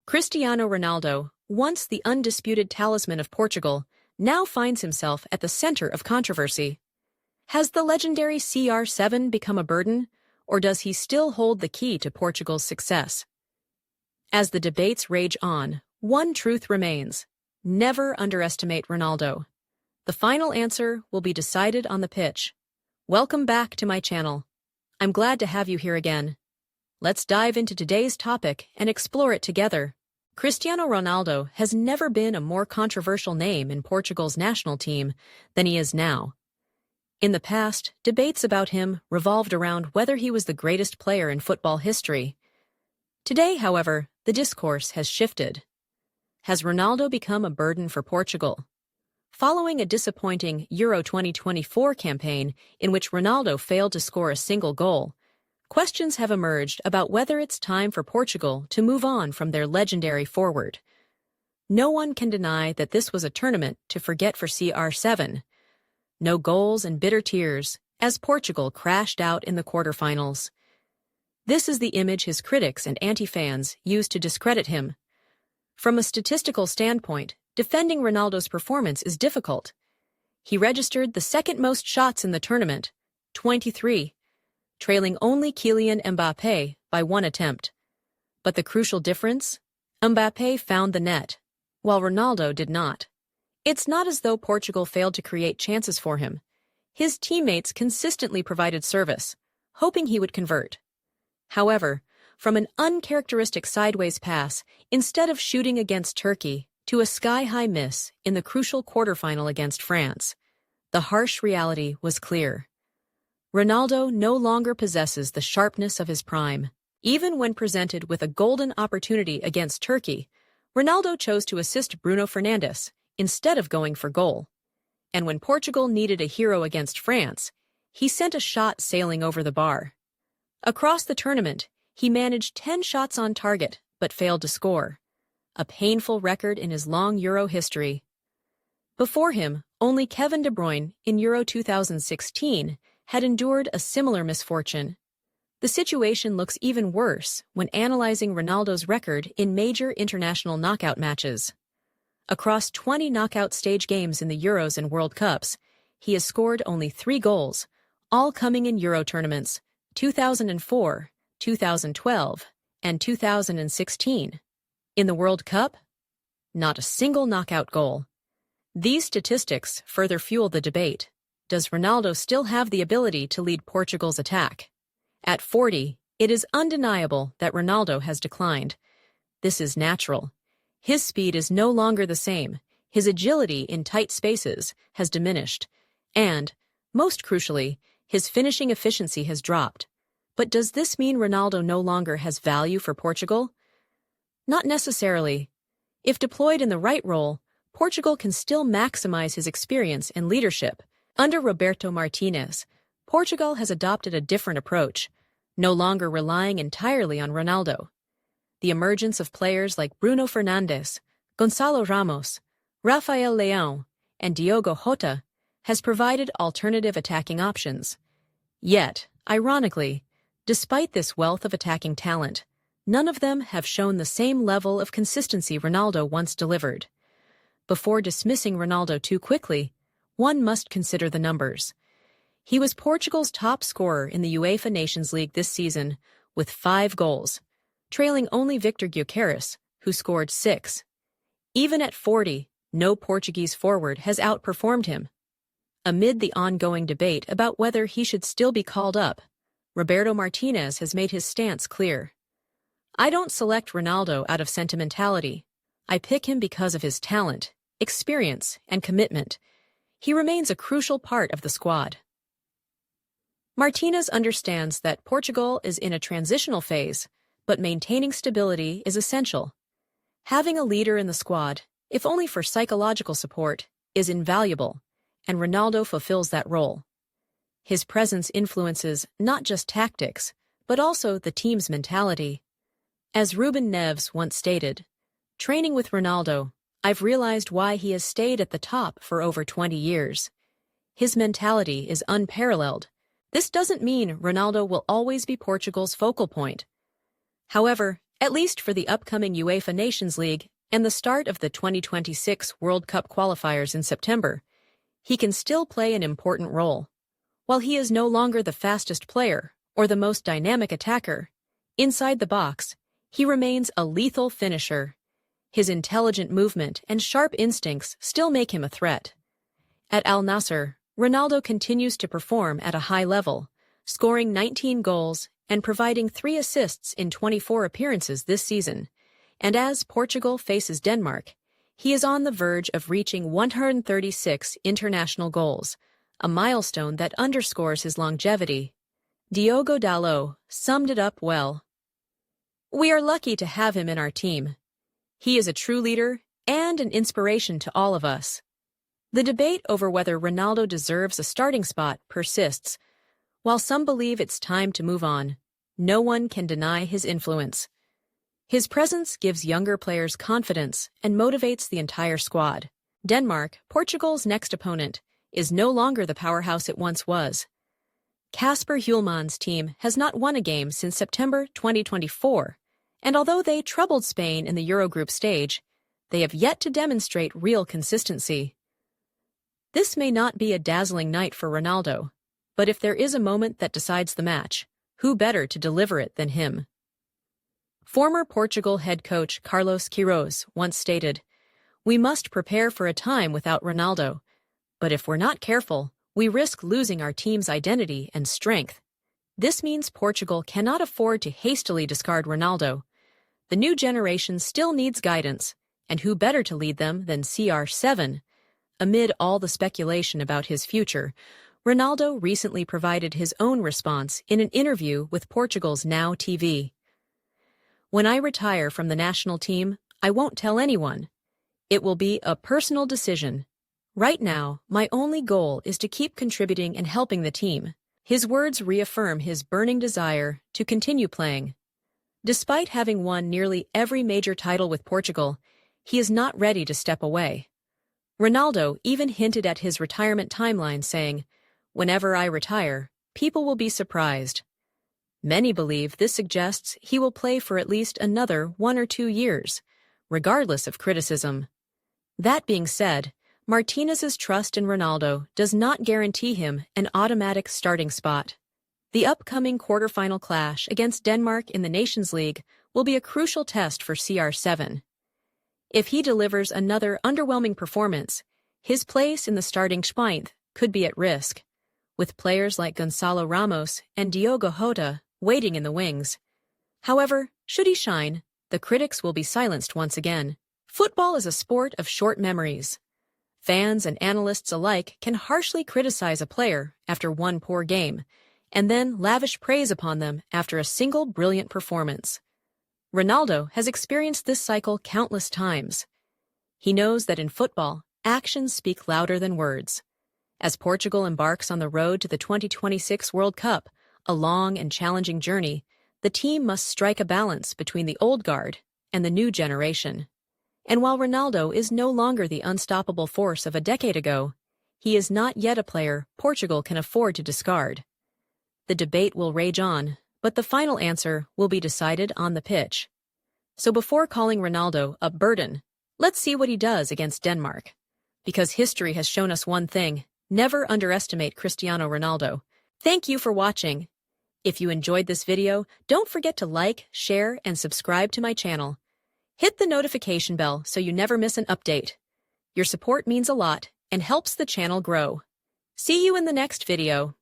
Cristiano Ronaldo, once the undisputed talisman of Portugal, now finds himself at the center of controversy. Has the legendary CR7 become a burden, or does he still hold the key to Portugal's success? As the debates rage on, one truth remains: never underestimate Ronaldo. The final answer will be decided on the pitch. Welcome back to my channel. I'm glad to have you here again. Let's dive into today's topic and explore it together. Cristiano Ronaldo has never been a more controversial name in Portugal's national team than he is now. In the past, debates about him revolved around whether he was the greatest player in football history. Today, however, the discourse has shifted. Has Ronaldo become a burden for Portugal? Following a disappointing Euro 2024 campaign in which Ronaldo failed to score a single goal, questions have emerged about whether it's time for Portugal to move on from their legendary forward. No one can deny that this was a tournament to forget for CR7. No goals and bitter tears as Portugal crashed out in the quarterfinals. This is the image his critics and anti-fans use to discredit him. From a statistical standpoint, defending Ronaldo's performance is difficult. He registered the second most shots in the tournament, 23, trailing only Kylian Mbappé by one attempt. But the crucial difference? Mbappé found the net, while Ronaldo did not. It's not as though Portugal failed to create chances for him. His teammates consistently provided service, hoping he would convert. However, from an uncharacteristic sideways pass, instead of shooting against Turkey, to a sky-high miss in the crucial quarterfinal against France, the harsh reality was clear. Ronaldo no longer possesses the sharpness of his prime. Even when presented with a golden opportunity against Turkey, Ronaldo chose to assist Bruno Fernandes instead of going for goal. And when Portugal needed a hero against France, he sent a shot sailing over the bar. Across the tournament, he managed 10 shots on target but failed to score, a painful record in his long Euro history. Before him, only Kevin De Bruyne in Euro 2016 had endured a similar misfortune. The situation looks even worse when analyzing Ronaldo's record in major international knockout matches. Across 20 knockout stage games in the Euros and World Cups, he has scored only 3 goals, all coming in Euro tournaments, 2004, 2012, and 2016. In the World Cup, not a single knockout goal. These statistics further fuel the debate. Does Ronaldo still have the ability to lead Portugal's attack? At 40, it is undeniable that Ronaldo has declined. This is natural. His speed is no longer the same. His agility in tight spaces has diminished. And, most crucially, his finishing efficiency has dropped. But does this mean Ronaldo no longer has value for Portugal? Not necessarily. If deployed in the right role, Portugal can still maximize his experience and leadership. Under Roberto Martinez, Portugal has adopted a different approach, no longer relying entirely on Ronaldo. The emergence of players like Bruno Fernandes, Gonçalo Ramos, Rafael Leão, and Diogo Jota has provided alternative attacking options. Yet, ironically, despite this wealth of attacking talent, none of them have shown the same level of consistency Ronaldo once delivered. Before dismissing Ronaldo too quickly, one must consider the numbers. He was Portugal's top scorer in the UEFA Nations League this season with 5 goals, trailing only Victor Gyökeres, who scored 6. Even at 40, no Portuguese forward has outperformed him. Amid the ongoing debate about whether he should still be called up, Roberto Martinez has made his stance clear. I don't select Ronaldo out of sentimentality. I pick him because of his talent, experience, and commitment. He remains a crucial part of the squad. Martinez understands that Portugal is in a transitional phase, but maintaining stability is essential. Having a leader in the squad, if only for psychological support, is invaluable, and Ronaldo fulfills that role. His presence influences not just tactics, but also the team's mentality. As Ruben Neves once stated, "Training with Ronaldo, I've realized why he has stayed at the top for over 20 years. His mentality is unparalleled. This doesn't mean Ronaldo will always be Portugal's focal point. However, at least for the upcoming UEFA Nations League and the start of the 2026 World Cup qualifiers in September. He can still play an important role. While he is no longer the fastest player or the most dynamic attacker, inside the box, he remains a lethal finisher. His intelligent movement and sharp instincts still make him a threat. At Al Nassr, Ronaldo continues to perform at a high level, scoring 19 goals and providing 3 assists in 24 appearances this season. And as Portugal faces Denmark, he is on the verge of reaching 136 international goals, a milestone that underscores his longevity. Diogo Dalot summed it up well. "We are lucky to have him in our team. He is a true leader and an inspiration to all of us." The debate over whether Ronaldo deserves a starting spot persists. While some believe it's time to move on, no one can deny his influence. His presence gives younger players confidence and motivates the entire squad. Denmark, Portugal's next opponent, is no longer the powerhouse it once was. Kasper Hjulmand's team has not won a game since September 2024, and although they troubled Spain in the Eurogroup stage, they have yet to demonstrate real consistency. This may not be a dazzling night for Ronaldo, but if there is a moment that decides the match, who better to deliver it than him? Former Portugal head coach Carlos Queiroz once stated, "We must prepare for a time without Ronaldo, but if we're not careful, we risk losing our team's identity and strength." This means Portugal cannot afford to hastily discard Ronaldo. The new generation still needs guidance, and who better to lead them than CR7? Amid all the speculation about his future, Ronaldo recently provided his own response in an interview with Portugal's Now TV. "When I retire from the national team, I won't tell anyone. It will be a personal decision. Right now, my only goal is to keep contributing and helping the team." His words reaffirm his burning desire to continue playing. Despite having won nearly every major title with Portugal, he is not ready to step away. Ronaldo even hinted at his retirement timeline, saying, "Whenever I retire, people will be surprised." Many believe this suggests he will play for at least another 1 or 2 years, regardless of criticism. That being said, Martinez's trust in Ronaldo does not guarantee him an automatic starting spot. The upcoming quarterfinal clash against Denmark in the Nations League will be a crucial test for CR7. If he delivers another underwhelming performance, his place in the starting Spine could be at risk, with players like Gonçalo Ramos and Diogo Jota waiting in the wings. However, should he shine, the critics will be silenced once again. Football is a sport of short memories. Fans and analysts alike can harshly criticize a player after one poor game, and then lavish praise upon them after a single brilliant performance. Ronaldo has experienced this cycle countless times. He knows that in football, actions speak louder than words. As Portugal embarks on the road to the 2026 World Cup, a long and challenging journey, the team must strike a balance between the old guard and the new generation. And while Ronaldo is no longer the unstoppable force of a decade ago, he is not yet a player Portugal can afford to discard. The debate will rage on, but the final answer will be decided on the pitch. So before calling Ronaldo a burden, let's see what he does against Denmark. Because history has shown us one thing: never underestimate Cristiano Ronaldo. Thank you for watching. If you enjoyed this video, don't forget to like, share, and subscribe to my channel. Hit the notification bell so you never miss an update. Your support means a lot and helps the channel grow. See you in the next video.